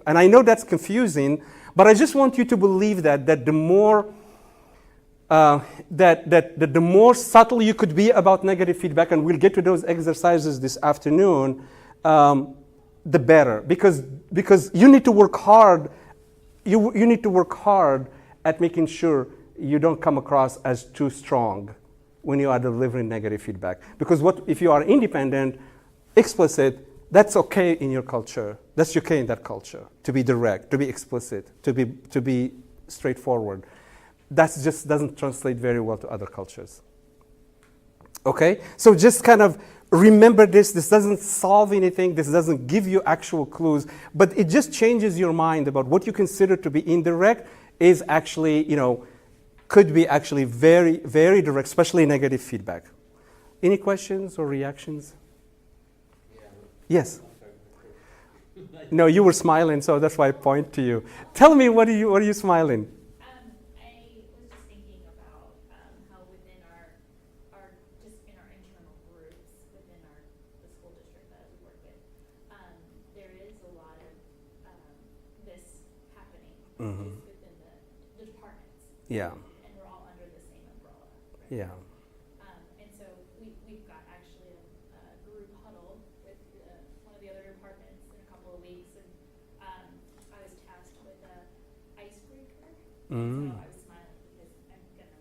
And I know that's confusing, but I just want you to believe that the more that the more subtle you could be about negative feedback, and we'll get to those exercises this afternoon, the better. Because you need to work hard. You need to work hard at making sure you don't come across as too strong when you are delivering negative feedback. Because if you are independent, explicit, that's okay in your culture. That's okay in that culture, to be direct, to be explicit, to be straightforward. That just doesn't translate very well to other cultures. Okay? So just kind of remember this. This doesn't solve anything. This doesn't give you actual clues. But it just changes your mind about what you consider to be indirect is actually, could be actually very, very direct, especially negative feedback. Any questions or reactions? Yeah. Yes. No, you were smiling, so that's why I point to you. Tell me, what are you smiling? I was just thinking about how within our just in our internal groups within the school district that we work with, there is a lot of this happening Mm-hmm. within the departments. Yeah. And we're all under the same umbrella. Right? Yeah. And so we've got actually a group huddle with one of the other departments in a couple of weeks, and I was tasked with an icebreaker. Mm. So I was smiling because I'm gonna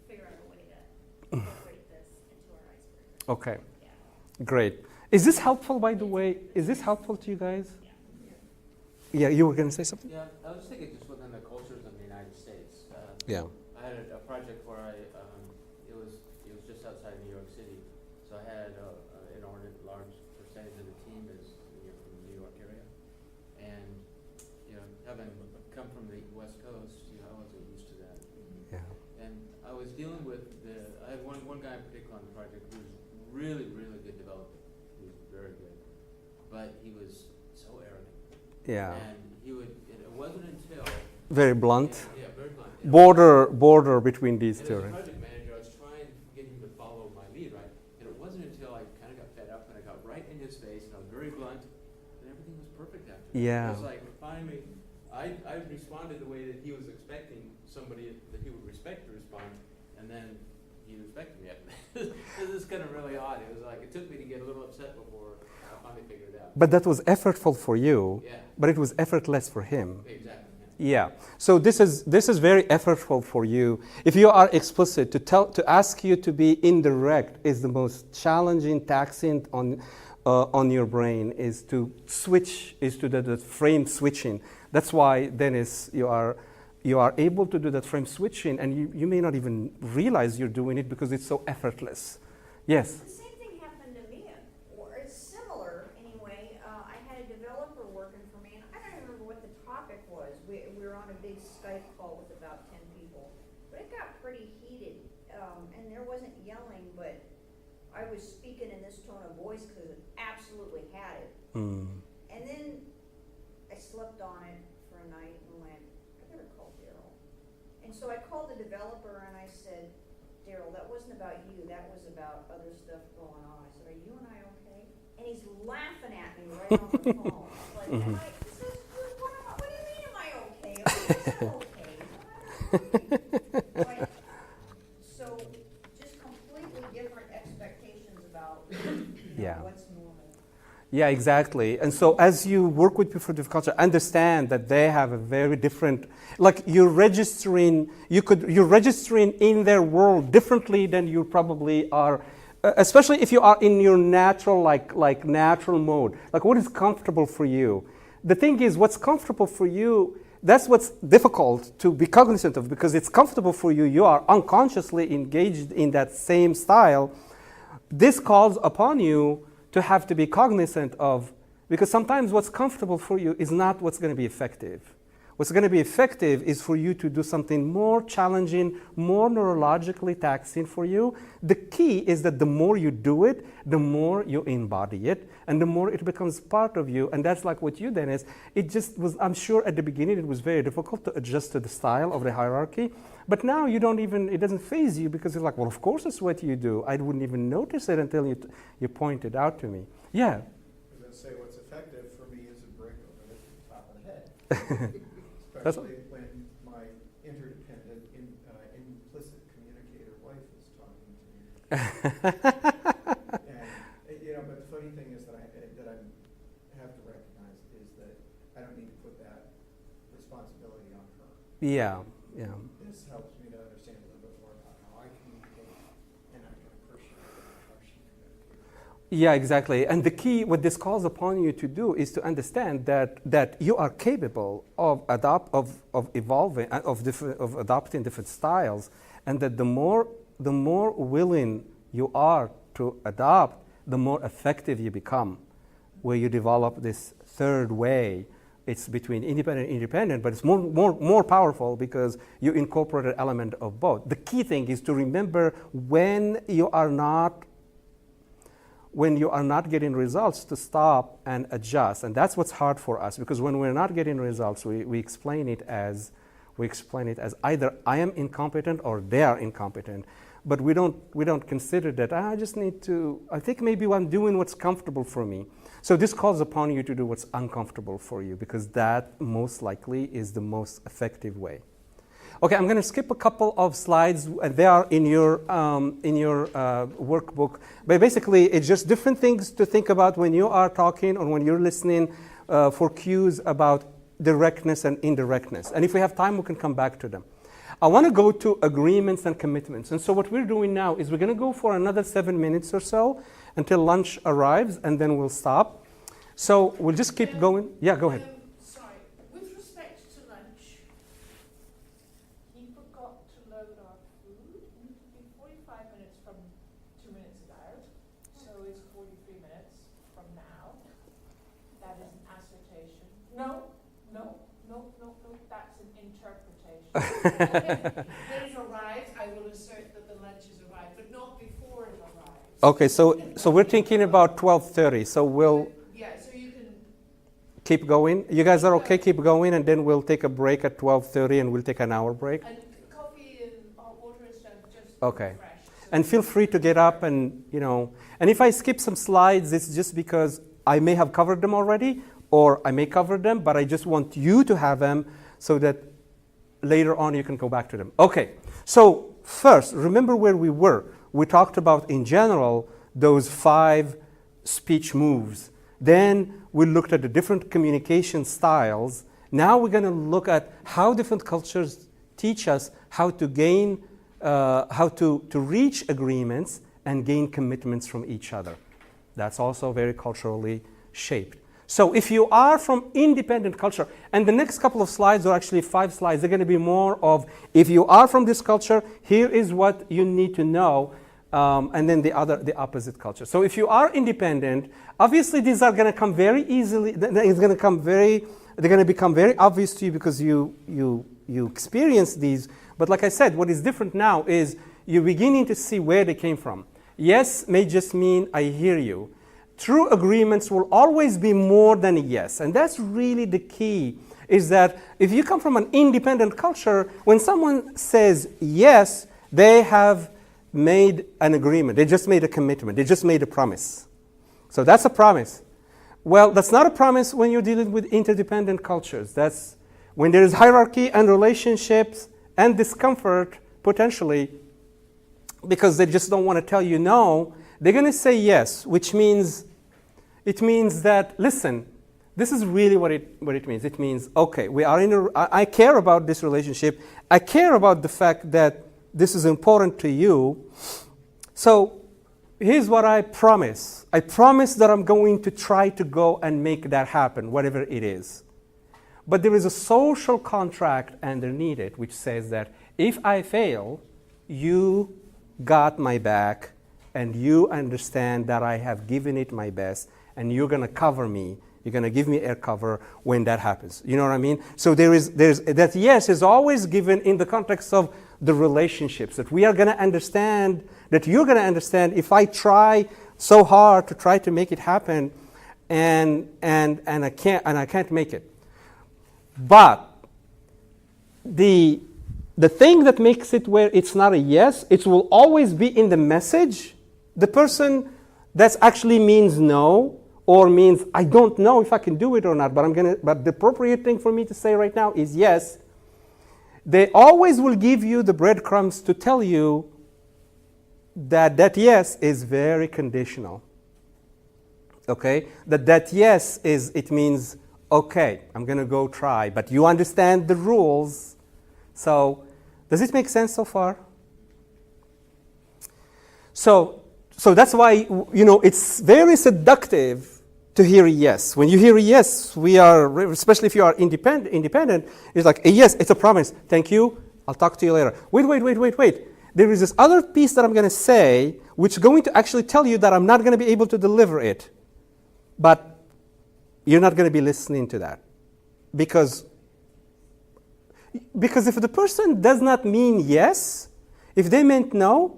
figure out a way to incorporate this into our icebreaker. Okay. Yeah. Great. Is this helpful, by the way? Is this helpful to you guys? Yeah, you were going to say something? Yeah, I was thinking just within the cultures of the United States. Yeah. I had a project where it was just outside New York City, so I had an inordinate large percentage of the team is from the New York area, and having come from the West Coast, I wasn't used to that. Yeah. And I was dealing with I had one guy in particular on the project who was really, really good developer. He was very good, but he was so arrogant. Yeah. And it wasn't until Very blunt. Yeah, very blunt. Border between these And two, as a right? project manager, I was trying to get him to follow my lead, right? And it wasn't until I kind of got fed up and I got right in his face and I was very blunt, and everything was perfect after that. Yeah. It was like finally, I responded the way that he was expecting somebody that he would respect to respond, and then he respected me. This is kind of really odd. It was like it took me to get a little upset before I finally figured it out. But that was effortful for you, Yeah. but it was effortless for him. Exactly. Yeah. So this is very effortful for you. If you are explicit, to ask you to be indirect is the most challenging, taxing on your brain, is to switch, is to the frame switching. That's why, Dennis, you are able to do that frame switching, and you may not even realize you're doing it because it's so effortless. Yes. The same thing happened to me, or it's similar anyway. I had a developer working for me, and I don't remember what the topic was. We were on a big Skype call with about 10 people, but it got pretty heated, and there wasn't yelling, but I was speaking in this tone of voice because it absolutely had it. Mm. And then I slept on it for a night and went, I better call Daryl. And so I called the developer and I said, Daryl, that wasn't about you, that was about other stuff going on. I said, are you and I okay? And he's laughing at me right on the phone. Like, Mhm. he says, what do you mean am I okay? I said, okay. Like, so just completely different expectations about Yeah. what's normal. Yeah, exactly. And so as you work with people from different culture, understand that they have a very different, like you're registering in their world differently than you probably are, especially if you are in your natural, like natural mode. Like what is comfortable for you? The thing is, what's comfortable for you, that's what's difficult to be cognizant of, because it's comfortable for you. You are unconsciously engaged in that same style. This calls upon you to have to be cognizant of, because sometimes what's comfortable for you is not what's going to be effective. What's going to be effective is for you to do something more challenging, more neurologically taxing for you. The key is that the more you do it, the more you embody it, and the more it becomes part of you. And that's like what you, Dennis, it just was, I'm sure at the beginning it was very difficult to adjust to the style of the hierarchy. But now you don't even, it doesn't faze you because you're like, well, of course it's what you do. I wouldn't even notice it until you point it out to me. Yeah. I was going to say what's effective for me brick over the top of the head. That's- Especially when my interdependent, implicit communicator wife is talking to me. And, but the funny thing is that I have to recognize is that I don't need to put that responsibility on her. Yeah. This helps me to understand a little bit more about how I communicate, and I can appreciate how she communicates. Yeah, exactly. And the key, what this calls upon you to do, is to understand that you are capable of evolving, of adopting different styles, and that the more willing you are to adopt, the more effective you become, where you develop this third way. It's between independent and independent, but it's more powerful because you incorporate an element of both. The key thing is to remember when you are not getting results, to stop and adjust. And that's what's hard for us, because when we're not getting results, we explain it as either I am incompetent or they are incompetent. But we don't consider that I think maybe I'm doing what's comfortable for me. So this calls upon you to do what's uncomfortable for you, because that most likely is the most effective way. Okay, I'm going to skip a couple of slides. They are in your workbook. But basically, it's just different things to think about when you are talking or when you're listening for cues about directness and indirectness. And if we have time, we can come back to them. I want to go to agreements and commitments. And so what we're doing now is we're going to go for another 7 minutes or so until lunch arrives, and then we'll stop. So we'll just keep going. Yeah, go ahead. Sorry, with respect to lunch, he forgot to load our food. It needs to be 45 minutes from 2 minutes ago, so it's 43 minutes from now. That is an assertion. No, that's an interpretation. When it arrives, I will assert that the lunch has arrived, but not before it arrives. Okay, so we're thinking about 12:30. So we'll So you can keep going. You guys are okay? Keep going, and then we'll take a break at 12:30, and we'll take an hour break. and coffee and hot water and stuff just Okay. fresh. And feel free to get up and and if I skip some slides, it's just because I may have covered them already, or I may cover them, but I just want you to have them so that later on you can go back to them. Okay, so first, remember where we were. We talked about, in general, those 5 speech moves. Then we looked at the different communication styles. Now we're going to look at how different cultures teach us how to gain, how to reach agreements and gain commitments from each other. That's also very culturally shaped. So if you are from independent culture, and the next couple of slides are actually 5 slides, they're going to be more of, if you are from this culture, here is what you need to know, and then the opposite culture. So if you are independent, obviously these are going to come very easily. They're going to become very obvious to you because you experience these. But like I said, what is different now is you're beginning to see where they came from. Yes may just mean I hear you. True agreements will always be more than a yes. And that's really the key, is that if you come from an independent culture, when someone says yes, they have made an agreement. They just made a commitment. They just made a promise. So that's a promise. Well, that's not a promise when you're dealing with interdependent cultures. That's when there is hierarchy and relationships and discomfort, potentially, because they just don't want to tell you no, they're going to say yes, which means that, listen, this is really what it means. It means, okay, I care about this relationship. I care about the fact that this is important to you. So here's what I promise. I promise that I'm going to try to go and make that happen, whatever it is. But there is a social contract underneath it which says that if I fail, you got my back, and you understand that I have given it my best, and you're going to cover me. You're going to give me air cover when that happens. You know what I mean? So there's that yes is always given in the context of the relationships, that we are going to understand, that you're going to understand if I try so hard to try to make it happen, and I can't make it. But the thing that makes it where it's not a yes, it will always be in the message. The person that actually means no, or means I don't know if I can do it or not, but the appropriate thing for me to say right now is yes. They always will give you the breadcrumbs to tell you that yes is very conditional. Okay? That yes it means, okay, I'm going to go try, but you understand the rules. So, does it make sense so far? So that's why, it's very seductive to hear a yes. When you hear a yes, especially if you are independent, it's like a yes, it's a promise. Thank you, I'll talk to you later. Wait. There is this other piece that I'm going to say, which is going to actually tell you that I'm not going to be able to deliver it. But you're not going to be listening to that. Because if the person does not mean yes, if they meant no,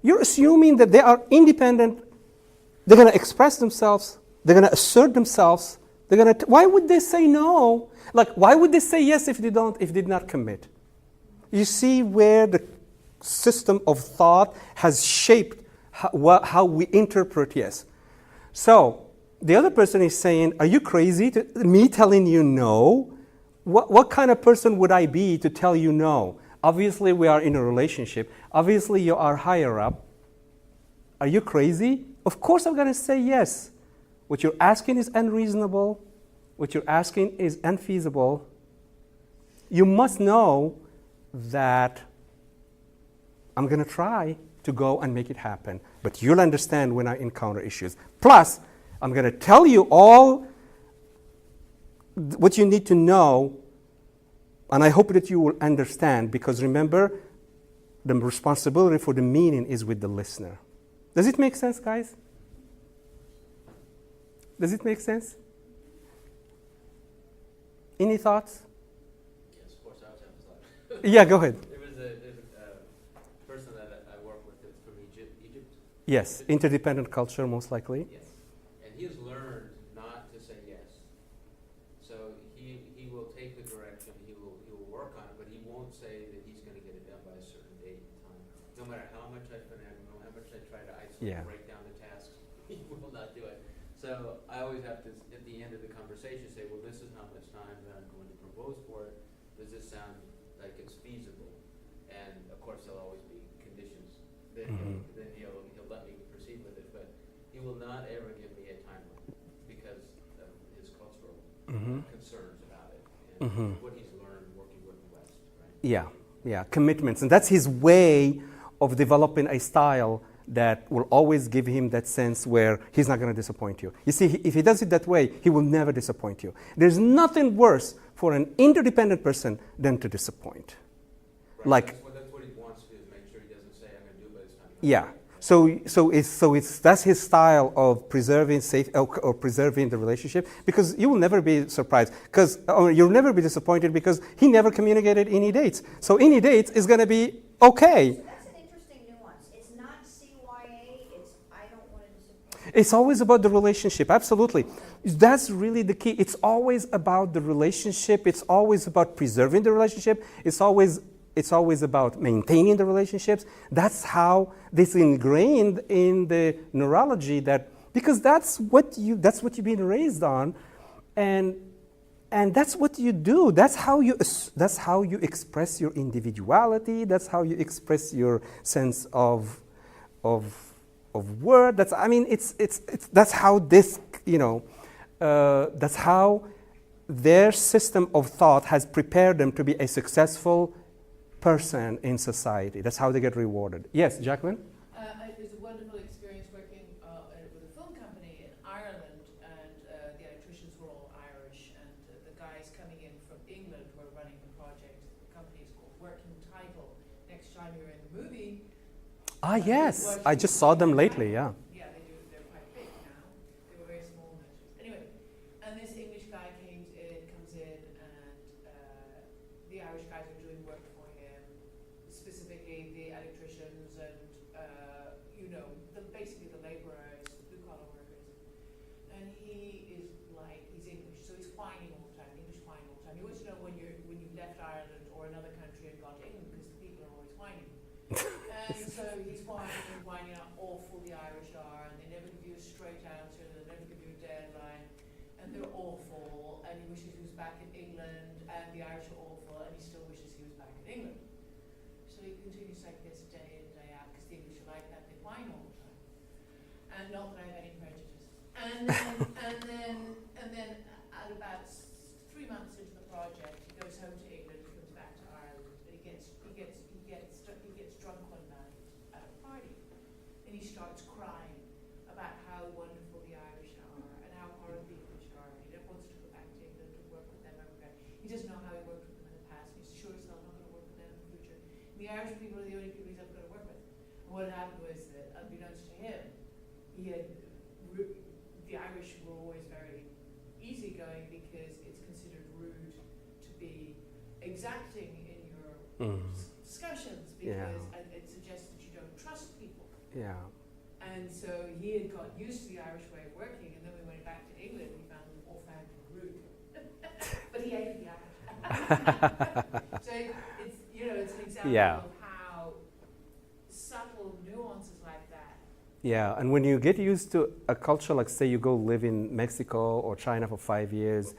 you're assuming that they are independent, they're going to express themselves, they're going to assert themselves, why would they say no? Like, why would they say yes if they did not commit? You see where the system of thought has shaped how we interpret yes. So, the other person is saying, are you crazy? Me telling you no? What kind of person would I be to tell you no? Obviously, we are in a relationship. Obviously, you are higher up. Are you crazy? Of course, I'm going to say yes. What you're asking is unreasonable. What you're asking is unfeasible. You must know that I'm going to try to go and make it happen. But you'll understand when I encounter issues. Plus, I'm going to tell you all what you need to know, and I hope that you will understand, because remember, the responsibility for the meaning is with the listener. Does it make sense, guys? Does it make sense? Any thoughts? Yes, of course, I was having a thought. Yeah, go ahead. There's a person that I work with that's from Egypt. Yes, interdependent culture, most likely. Yes. And he has learned not to say yes. So he will take the direction, he will work on it, but he won't say that he's going to get it done by a certain date and time. No matter how much I finagle, no matter how much I try to isolate Yeah. and break down the tasks, he will not do it. So I always have to, at the end of the conversation, say, well, this is how much time that I'm going to propose for it. Does this sound like it's feasible? And of course, there'll always be conditions. Then he'll let me proceed with it, but he will not ever give me a timeline because of his cultural concerns about it and what he's learned working with the West, right? Yeah, commitments. And that's his way of developing a style that will always give him that sense where he's not going to disappoint you. You see, if he does it that way, he will never disappoint you. There's nothing worse for an interdependent person than to disappoint. Right. Like, That's what he wants to do, is make sure he doesn't say, I'm going to do it by this time. yeah. So that's his style of preserving or preserving the relationship, because you will never be surprised, you'll never be disappointed because he never communicated any dates. So any dates is going to be okay. So that's an interesting nuance. It's not CYA, it's I don't want to disappoint. It's always about the relationship, absolutely. That's really the key. It's always about the relationship. It's always about preserving the relationship. It's always about maintaining the relationships. That's how this ingrained in the neurology, because that's what you've been raised on, and that's what you do. That's how you express your individuality. That's how you express your sense of word. That's how this, that's how their system of thought has prepared them to be a successful person in society. That's how they get rewarded. Yes, Jacqueline? It was a wonderful experience working with a film company in Ireland, and the electricians were all Irish, and the guys coming in from England were running the project. The company is called Working Title. Next time you're in the movie. Yes. I just saw them lately, yeah. Yeah, they do. They're quite big now. They were very small measures. Anyway, and this English guy comes in, and the Irish guys are doing work for him, specifically the electricians and basically the labourers, blue collar workers. And he is like, he's English, so he's whining all the time. English whining all the time. He wants to know when you left Ireland or another country and got to England, because the people are always whining. And so he's whining, how awful the Irish are, and they never give you a straight answer, they never give you a dead he wishes he was back in England, and the Irish are awful, and he still wishes he was back in England. So he continues like this day in, day out, because the English are like that, they whine all the time. And not that I have any prejudice. And then at about 3 months into the project, he goes home to England, he comes back to Ireland, and he gets drunk one night at a party, and he starts crying about how wonderful the Irish are and how horrid the English are. He wants to go back to England to work with them over there. He doesn't know how he worked with them in the past. He's sure as hell not going to work with them in the future. And the Irish people are the only people he's ever going to work with. And what happened was that, unbeknownst to him, the Irish were always very easygoing because it's considered rude to be exacting in your discussions because it suggests that you don't trust people. Yeah. And so he had got used to the Irish way of working, and then we went back to England, we found them all found him rude. But he hated the Irish. So it's, it's an example of how subtle nuances like that. Yeah, and when you get used to a culture, like say you go live in Mexico or China for 5 years,